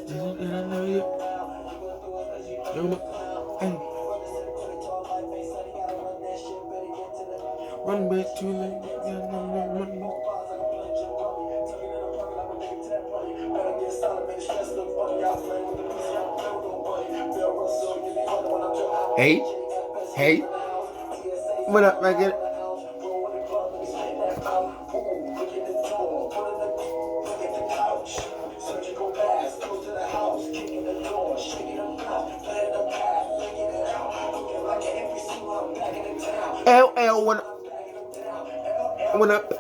Run back to the. Hey, hey, what up, Megan? LL, what up?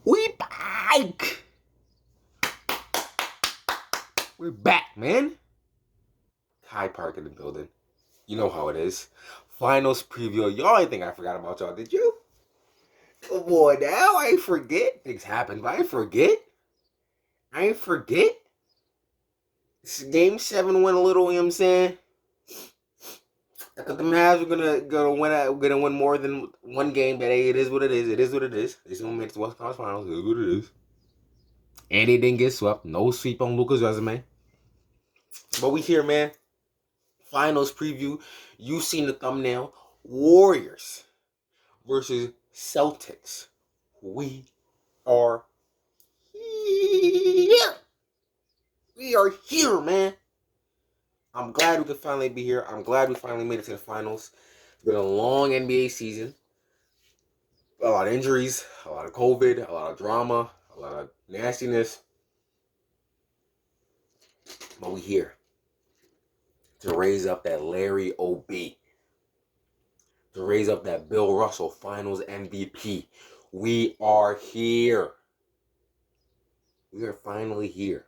We back. We're back, man. High Park in the building. You know how it is. Finals preview. Y'all ain't think I forgot about y'all, did you? Come on now, I ain't forget. Things happen, but I ain't forget. I ain't forget. Game 7 went a little, you know what I'm saying? I thought the Mavs were gonna win more than one game, but hey, it is what it is. It is what it is. It's gonna make the West Conference Finals. It is what it is. And he didn't get swept. No sweep on Luka's resume. But we here, man. Finals preview. You seen the thumbnail. Warriors versus Celtics. We are here. We are here, man. I'm glad we could finally be here. I'm glad we finally made it to the finals. It's been a long NBA season. A lot of injuries, a lot of COVID, a lot of drama, a lot of nastiness. But we here to raise up that Larry O.B., to raise up that Bill Russell Finals MVP. We are here. We are finally here.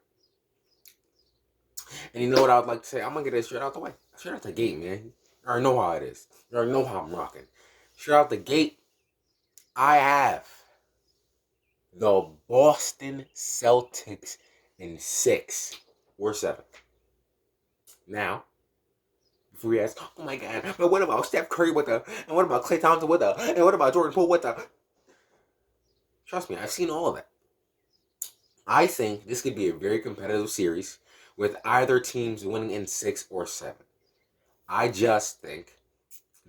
And you know what I would like to say? I'm going to get this straight out the way. Straight out the gate, man. You already know how it is. You already know how I'm rocking. Straight out the gate, I have the Boston Celtics in 6 or 7. Now, before you ask, oh my God, but what about Steph Curry with the, and what about Klay Thompson with the, and what about Jordan Poole with the? Trust me, I've seen all of that. I think this could be a very competitive series with either teams winning in 6 or 7. I just think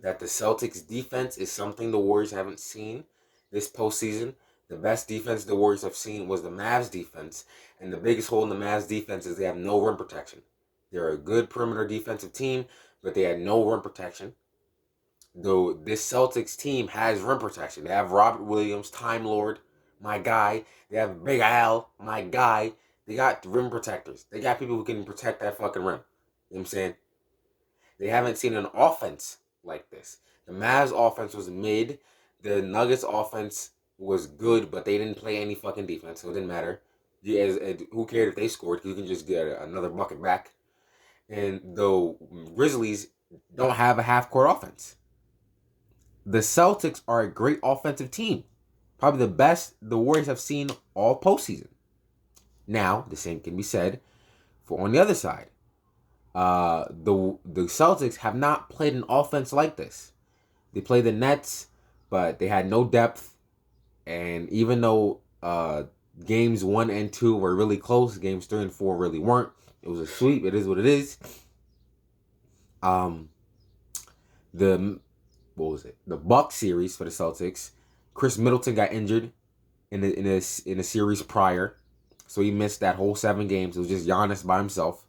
that the Celtics defense is something the Warriors haven't seen this postseason. The best defense the Warriors have seen was the Mavs defense, and the biggest hole in the Mavs defense is they have no rim protection. They're a good perimeter defensive team, but they had no rim protection. Though this Celtics team has rim protection. They have Robert Williams, Time Lord, my guy. They have Big Al, my guy. They got rim protectors. They got people who can protect that fucking rim. You know what I'm saying? They haven't seen an offense like this. The Mavs offense was mid. The Nuggets offense was good, but they didn't play any fucking defense, so it didn't matter. Who cared if they scored? You can just get another bucket back. And the Grizzlies don't have a half-court offense. The Celtics are a great offensive team. Probably the best the Warriors have seen all postseason. Now, the same can be said for on the other side. The Celtics have not played an offense like this. They played the Nets, but they had no depth. And even though games 1 and 2 were really close, games 3 and 4 really weren't. It was a sweep. It is what it is. The Bucks series for the Celtics. Chris Middleton got injured in a series prior, so he missed that whole 7 games. It was just Giannis by himself,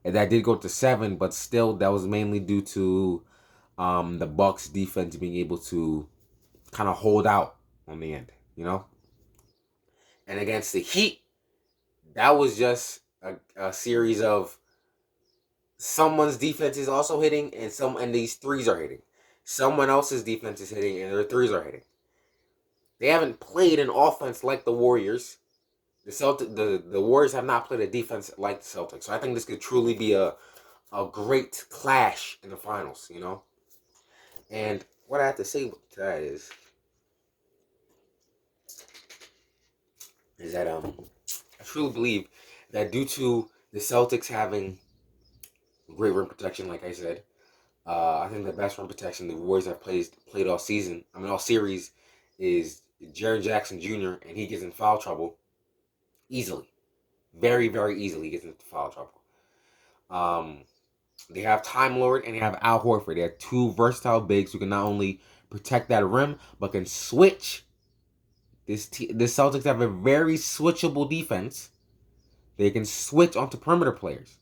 and that did go to 7, but still that was mainly due to the Bucks defense being able to kind of hold out on the end, you know. And against the Heat, that was just a series of someone's defense is also hitting, and these threes are hitting. Someone else's defense is hitting, and their threes are hitting. They haven't played an offense like the Warriors. The Warriors have not played a defense like the Celtics. So I think this could truly be a great clash in the finals, you know? And what I have to say to that is that I truly believe that due to the Celtics having Great rim protection, like I said. I think the best rim protection the Warriors have played all season, I mean all series, is Jaren Jackson Jr. and he gets in foul trouble easily, very very easily. He gets into foul trouble. Um, they have Time Lord and they have Al Horford. They have two versatile bigs who can not only protect that rim but can switch. The Celtics have a very switchable defense. They can switch onto perimeter players.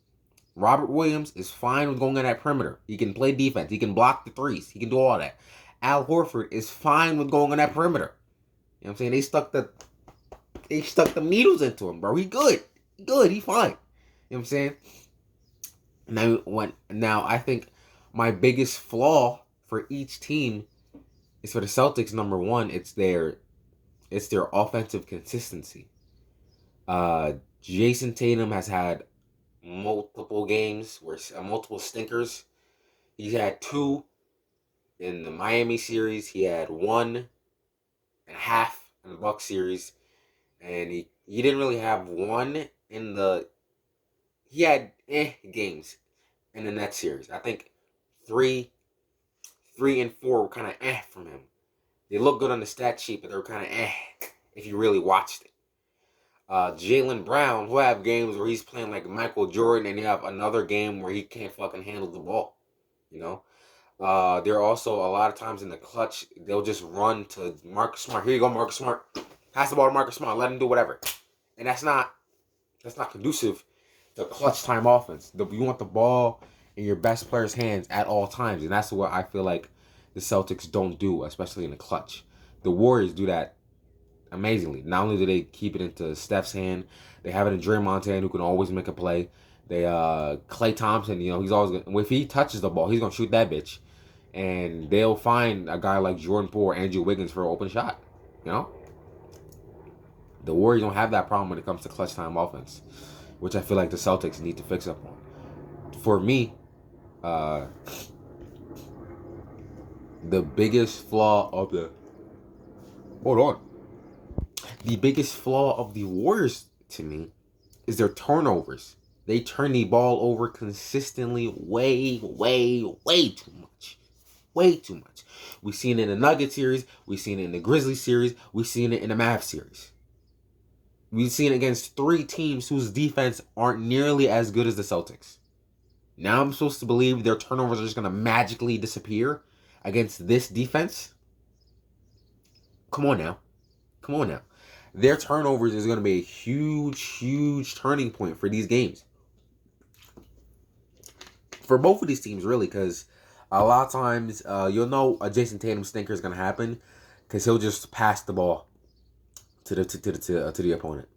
Robert Williams is fine with going on that perimeter. He can play defense. He can block the threes. He can do all that. Al Horford is fine with going on that perimeter. You know what I'm saying? They stuck the needles into him, bro. He good. He good. He fine. You know what I'm saying? Now I think my biggest flaw for each team is for the Celtics. Number one, it's their offensive consistency. Jason Tatum has had multiple games where multiple stinkers. He's had two in the Miami series. He had 1.5 in the Bucks series, and he didn't really have one in the. He had games in the Nets series. I think 3 and 4 were kind of from him. They look good on the stat sheet, but they were kind of if you really watched it. Jaylen Brown, who have games where he's playing like Michael Jordan, and you have another game where he can't fucking handle the ball. You know, they're also a lot of times in the clutch. They'll just run to Marcus Smart. Here you go, Marcus Smart. Pass the ball to Marcus Smart. Let him do whatever. And that's not conducive to clutch time offense. You want the ball in your best player's hands at all times, and that's what I feel like the Celtics don't do, especially in the clutch. The Warriors do that amazingly. Not only do they keep it into Steph's hand, they have it in Draymond's hand, who can always make a play. They Klay Thompson, you know, he's always if he touches the ball, he's gonna shoot that bitch, and they'll find a guy like Jordan Poole or Andrew Wiggins for an open shot. You know, the Warriors don't have that problem when it comes to clutch time offense, which I feel like the Celtics need to fix up on. For me, the biggest flaw of the biggest flaw of the Warriors to me is their turnovers. They turn the ball over consistently way too much. Way too much. We've seen it in the Nuggets series. We've seen it in the Grizzlies series. We've seen it in the Mavs series. We've seen it against 3 teams whose defense aren't nearly as good as the Celtics. Now I'm supposed to believe their turnovers are just going to magically disappear against this defense? Come on now. Their turnovers is going to be a huge turning point for these games. For both of these teams, really, because a lot of times you'll know a Jason Tatum stinker is going to happen because he'll just pass the ball to the opponent.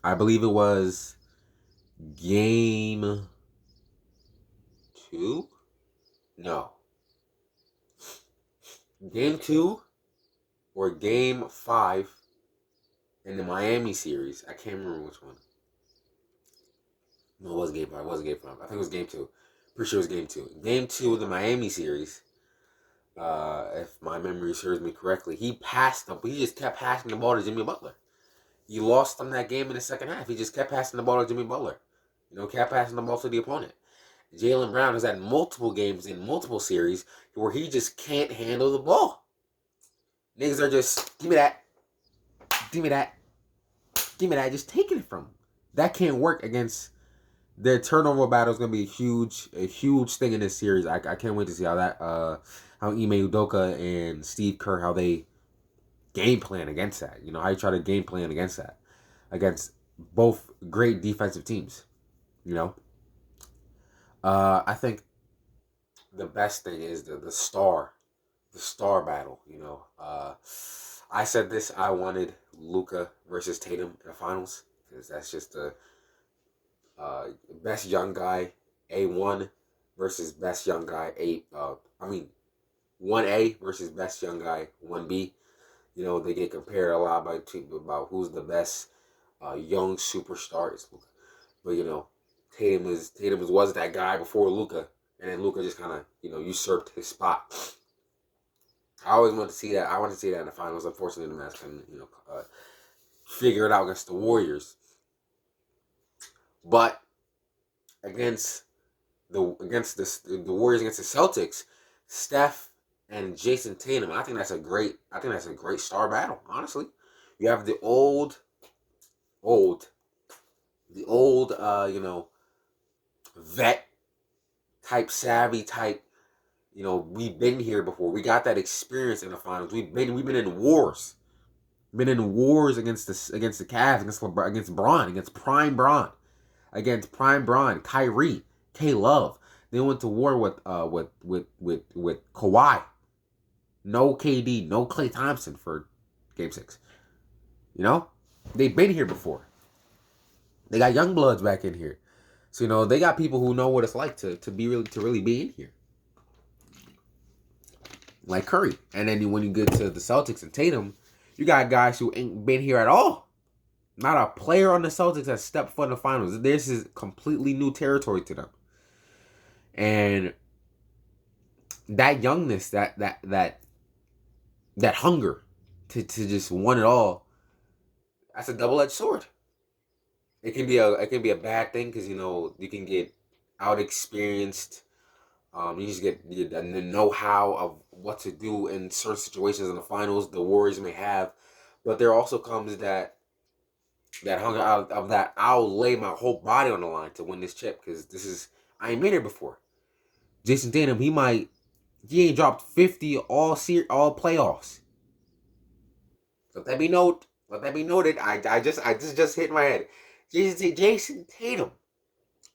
I believe it was game 2? No. Game 2 or game 5 in the Miami series. I can't remember which one. No, it wasn't game 5. I think it was game 2. Pretty sure it was game 2. Game 2 of the Miami series, if my memory serves me correctly, he just kept passing the ball to Jimmy Butler. He lost on that game in the second half. He just kept passing the ball to Jimmy Butler. You know, kept passing the ball to the opponent. Jaylen Brown has had multiple games in multiple series where he just can't handle the ball. Niggas are just, give me that, just taking it from him. That can't work against their turnover battle. Is going to be a huge thing in this series. I can't wait to see how Ime Udoka and Steve Kerr, how they game plan against that. You know, how you try to game plan against that. Against both great defensive teams. You know. I think the best thing is the star battle. You know, I said this. I wanted Luka versus Tatum in the finals because that's just the best young guy A1 versus best young guy 1A versus best young guy 1B. You know, they get compared a lot about who's the best young superstar. It's Luka, but you know. Tatum was that guy before Luka, and then Luka just kind of usurped his spot. I always wanted to see that. I wanted to see that in the finals. Unfortunately, the Mavs couldn't figure it out against the Warriors. But against the Warriors against the Celtics, Steph and Jason Tatum. I think that's a great star battle. Honestly, you have old, the old, vet type, savvy type. We've been here before. We got that experience in the finals. We've been in wars. Been in wars against the Cavs, against LeBron, against Bron, against Prime Bron, against Prime Bron, Kyrie, K Love. They went to war with Kawhi. No KD, no Klay Thompson for Game 6. They've been here before. They got young bloods back in here. So they got people who know what it's like to really be in here. Like Curry. And then when you get to the Celtics and Tatum, you got guys who ain't been here at all. Not a player on the Celtics has stepped foot in the finals. This is completely new territory to them. And that youngness, that hunger to just want it all, that's a double-edged sword. It can be a bad thing because you can get out experienced. You just get the know-how of what to do in certain situations in the finals. The Warriors may have, but there also comes that hunger out of that. I'll lay my whole body on the line to win this chip because I ain't been here before. Jason Tatum, he ain't dropped 50 all playoffs. Let that be noted. I just hit my head. Jason Tatum,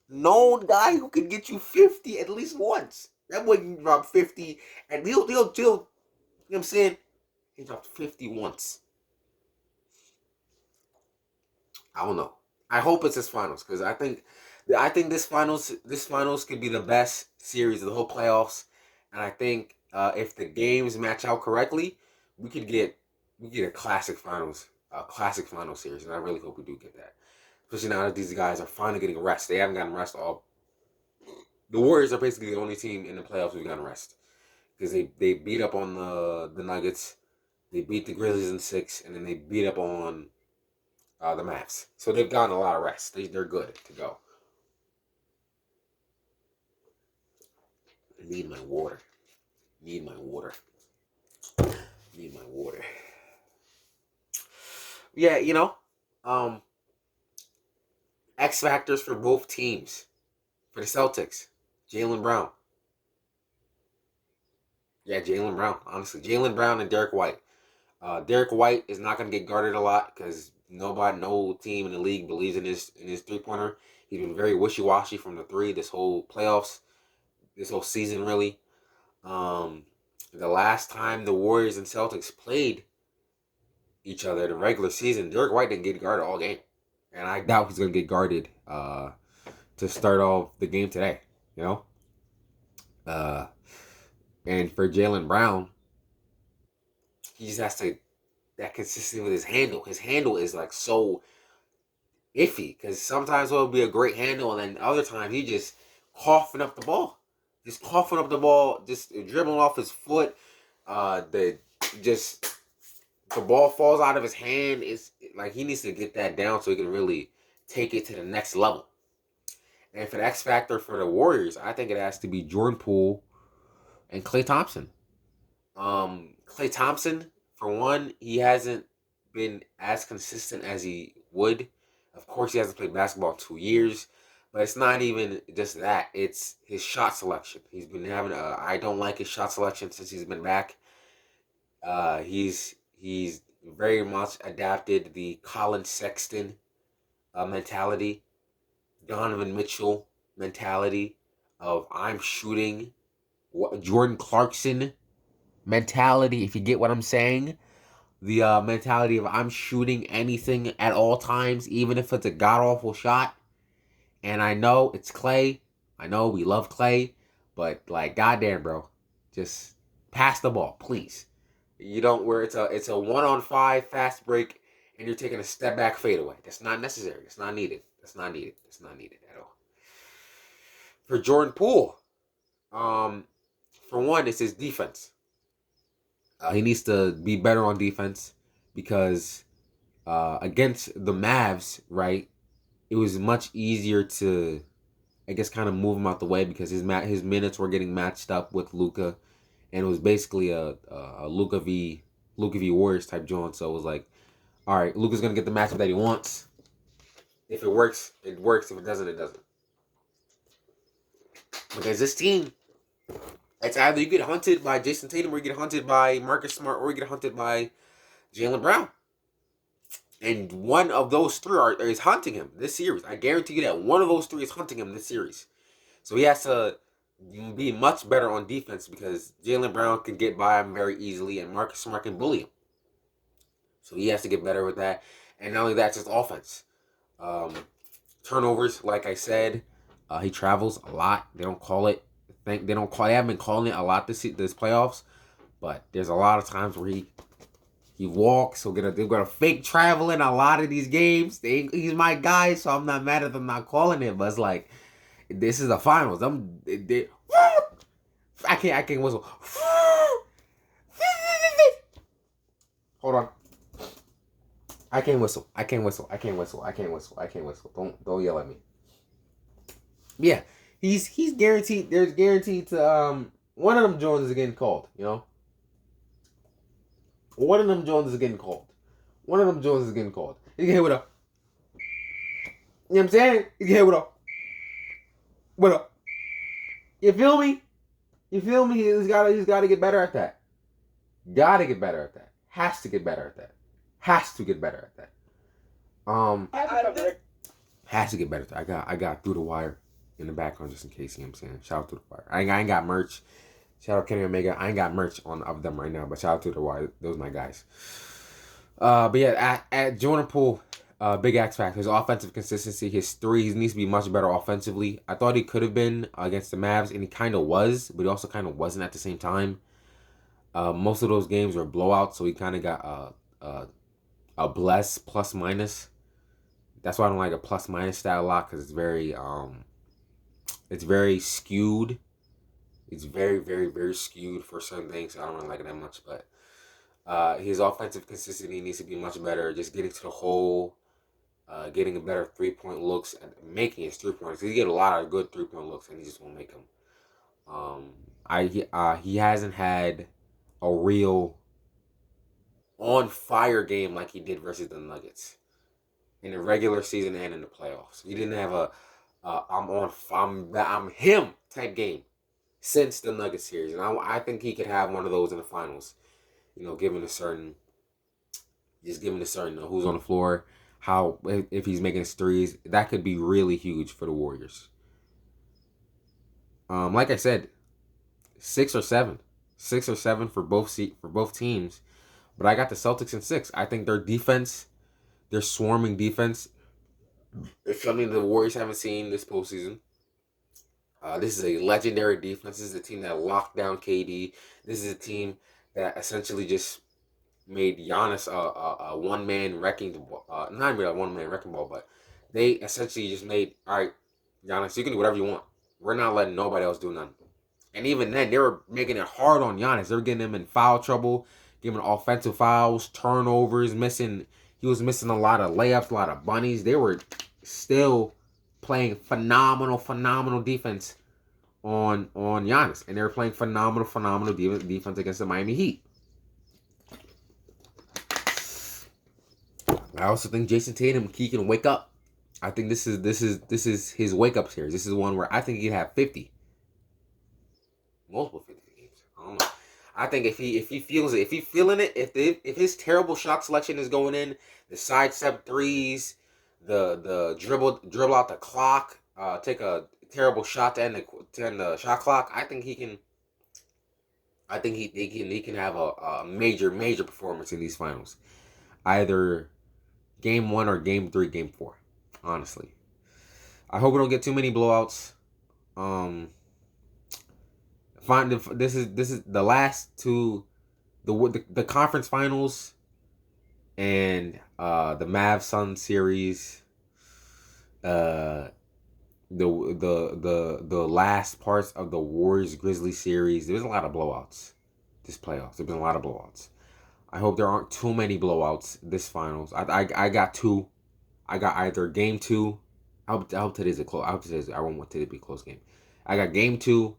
known guy who can get you 50 at least once. That boy can drop 50, and he'll you know what I'm saying? He dropped 50 once. I don't know. I hope it's his finals because I think this finals could be the best series of the whole playoffs, and I think if the games match out correctly, we get a classic finals series, and I really hope we do get that. Especially now that these guys are finally getting rest. They haven't gotten rest all. The Warriors are basically the only team in the playoffs who've gotten rest because they beat up on the Nuggets, they beat the Grizzlies in 6, and then they beat up on the Mavs. So they've gotten a lot of rest. They're good to go. I need my water. Need my water. Yeah, X factors for both teams. For the Celtics, Jaylen Brown. Yeah, Jaylen Brown. Honestly, Jaylen Brown and Derek White. Derek White is not going to get guarded a lot because no team in the league believes in his 3-pointer. He's been very wishy-washy from the 3 this whole playoffs, this whole season really. The last time the Warriors and Celtics played each other in the regular season, Derek White didn't get guarded all game, and I doubt he's going to get guarded to start off the game today. And for Jaylen Brown, he just has to that consistency with his handle. His handle is like so iffy because sometimes it'll be a great handle, and then other times he just coughing up the ball, just dribbling off his foot. The ball falls out of his hand. It's like he needs to get that down so he can really take it to the next level. And for the X factor for the Warriors, I think it has to be Jordan Poole and Klay Thompson. Klay Thompson, for one, he hasn't been as consistent as he would. Of course, he hasn't played basketball in 2 years, but it's not even just that. It's his shot selection. He's been having I don't like his shot selection since he's been back. He's very much adapted the Colin Sexton mentality, Donovan Mitchell mentality of I'm shooting, Jordan Clarkson mentality, if you get what I'm saying. The mentality of I'm shooting anything at all times, even if it's a god-awful shot. And I know it's Klay. I know we love Klay. But, like, goddamn, bro. Just pass the ball, please. You don't, where it's a 1-on-5 fast break and you're taking a step back fadeaway. That's not necessary. That's not needed. That's not needed at all. For Jordan Poole, for one, it's his defense. He needs to be better on defense because against the Mavs, right, it was much easier to I guess kind of move him out the way because his minutes were getting matched up with Luka, and it was basically a Luka v Warriors type joint. So it was like, all right, Luka's gonna get the matchup that he wants. If it works, it works. If it doesn't, it doesn't. Because this team, it's either you get hunted by Jason Tatum or you get hunted by Marcus Smart or you get hunted by Jaylen Brown. And one of those three is hunting him this series. I guarantee you that one of those three is hunting him this series. So he has to be much better on defense because Jaylen Brown can get by him very easily and Marcus Smart can bully him. So he has to get better with that. And not only that, just offense. Turnovers, like I said, he travels a lot. They don't call it. They haven't been calling it a lot this playoffs, but there's a lot of times where he walks. So they're gonna fake travel in a lot of these games. He's my guy, so I'm not mad at them not calling it. But it's like this is the finals. I can't whistle. Hold on. I can't whistle. Don't yell at me. Yeah, he's guaranteed. There's guaranteed to one of them Jones is getting called. You know, one of them Jones is getting called. He's getting hit with a. You know what I'm saying? He's getting hit with a. You feel me? He's got to get better at that. Has to get better at that. Has to get better at that. Has to get better at that. I got Through the Wire in the background just in case, you know what I'm saying? Shout out Through the Wire. I ain't got merch. Shout out Kenny Omega. I ain't got merch of them right now, but shout out Through the Wire. Those are my guys. But yeah, at Jordan Poole, big X factor. His offensive consistency, his threes needs to be much better offensively. I thought he could have been against the Mavs, and he kind of was, but he also kind of wasn't at the same time. Most of those games were blowouts, so he kind of got a bless plus minus. That's why I don't like a plus minus stat a lot because it's very skewed. It's very, very, very skewed for certain things. So I don't really like it that much, but his offensive consistency needs to be much better. Just getting to the hole, getting a better 3-point looks, and making his 3-pointers. He get a lot of good 3-point looks, and he just won't make them. He hasn't had a real on fire game like he did versus the Nuggets in the regular season and in the playoffs. He didn't have I'm him type game since the Nuggets series, and I think he could have one of those in the finals. You know, given a certain who's on the floor, how if he's making his threes, that could be really huge for the Warriors. Like I said, 6 or 7 for both teams, but I got the Celtics in 6. I think their defense, their swarming defense, is something the Warriors haven't seen this postseason. This is a legendary defense. This is a team that locked down KD. This is a team that essentially just made Giannis a one-man wrecking ball. Not really a one-man wrecking ball, but they essentially just made, all right, Giannis, you can do whatever you want. We're not letting nobody else do nothing. And even then, they were making it hard on Giannis. They were getting him in foul trouble, giving offensive fouls, turnovers, he was missing a lot of layups, a lot of bunnies. They were still playing phenomenal defense on Giannis. And they were playing phenomenal defense against the Miami Heat. I also think Jason Tatum, he can wake up. I think this is his wake up series. This is one where I think he can have 50. Multiple 50 games. I don't know. I think if he feels it, if he's feeling it, if his terrible shot selection is going in, the sidestep threes, the dribble out the clock, take a terrible shot to end the shot clock, I think he can. I think he can have a major performance in these finals, either game 1 or game 3, game 4. Honestly, I hope we don't get too many blowouts. This is the last two, the conference finals, and the Mavs Sun series. The last parts of the Warriors Grizzlies series. There's a lot of blowouts this playoffs. There's been a lot of blowouts. I hope there aren't too many blowouts this finals. I got 2. I got either game 2. I hope today's a close. I hope today's. I want today to be a close game. I got game 2,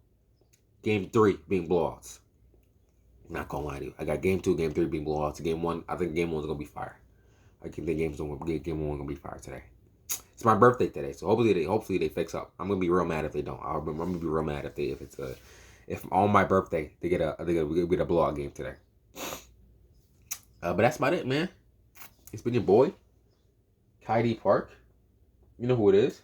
game 3 being blowouts. I'm not gonna lie to you. I got game 2, game 3 being blowouts. Game 1, I think game 1's gonna be fire. I think the game 1 gonna be fire today. It's my birthday today, so hopefully they fix up. I'm gonna be real mad if they don't. I'm gonna be real mad if on my birthday they get a blowout game today. But that's about it, man. It's been your boy, Kyrie Park. You know who it is.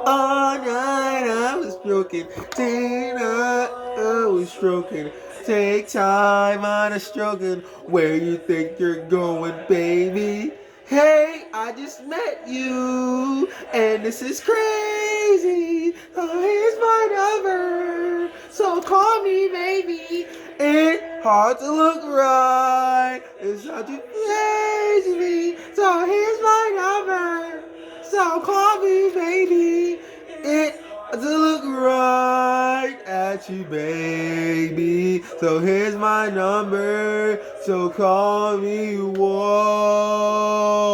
All night I was stroking, Tina, I was stroking. Take time on a stroking. Where you think you're going, baby? Hey, I just met you, and this is crazy. Oh, here's my number, so call me, baby. It's hard to look right. It's hard to praise me. So here's my number. So call me, baby. It to look right at you, baby. So here's my number. So call me. Whoa.